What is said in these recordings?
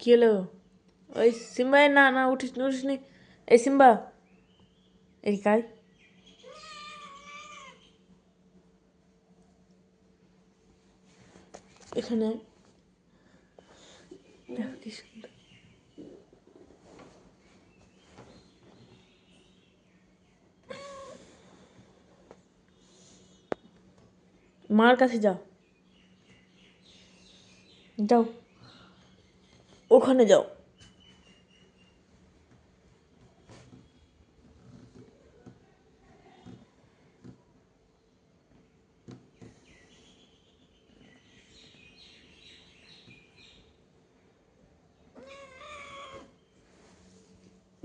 কি হলো? ওই সিম্বা, না না, উঠিস নি উঠিস নি। এই সিম্বা, এই কাই এখানে। দেখো কি সুন্দর। মার কাছে যাও, যাও, ওখানে যাও।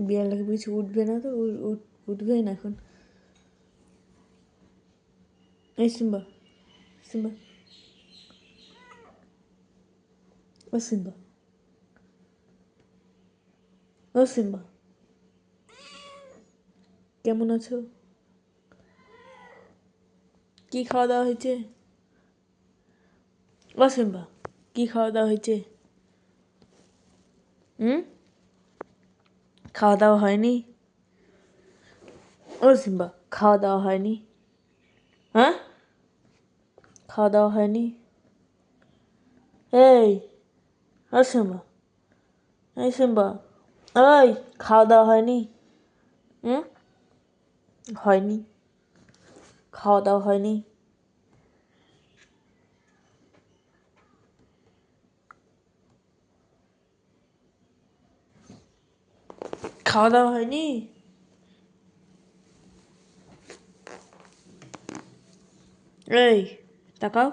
বিড়ালটাকে কিছু উঠবে না তো? উঠবে না এখন। এই সিম্বা, সিম্বা, ও সিম্বা, ও সিম্বা, কেমন আছো? কি খাওয়া দাওয়া হয়েছে? ও সিম্বা, কি খাওয়া দাওয়া হয়েছে? হুম, খাওয়া দাওয়া হয়নি? ও সিম্বা, খাওয়া দাওয়া হয়নি? হ্যাঁ, খাওয়া দাওয়া হয়নি? এই, ও সিম্বা, এই সিম্বা, ওই, খাওয়া দাওয়া হয়নি? হুম, হয়নি? খাওয়া দাওয়া হয়নি? খাওয়া দাওয়া হয়নি? এই, তাকাও।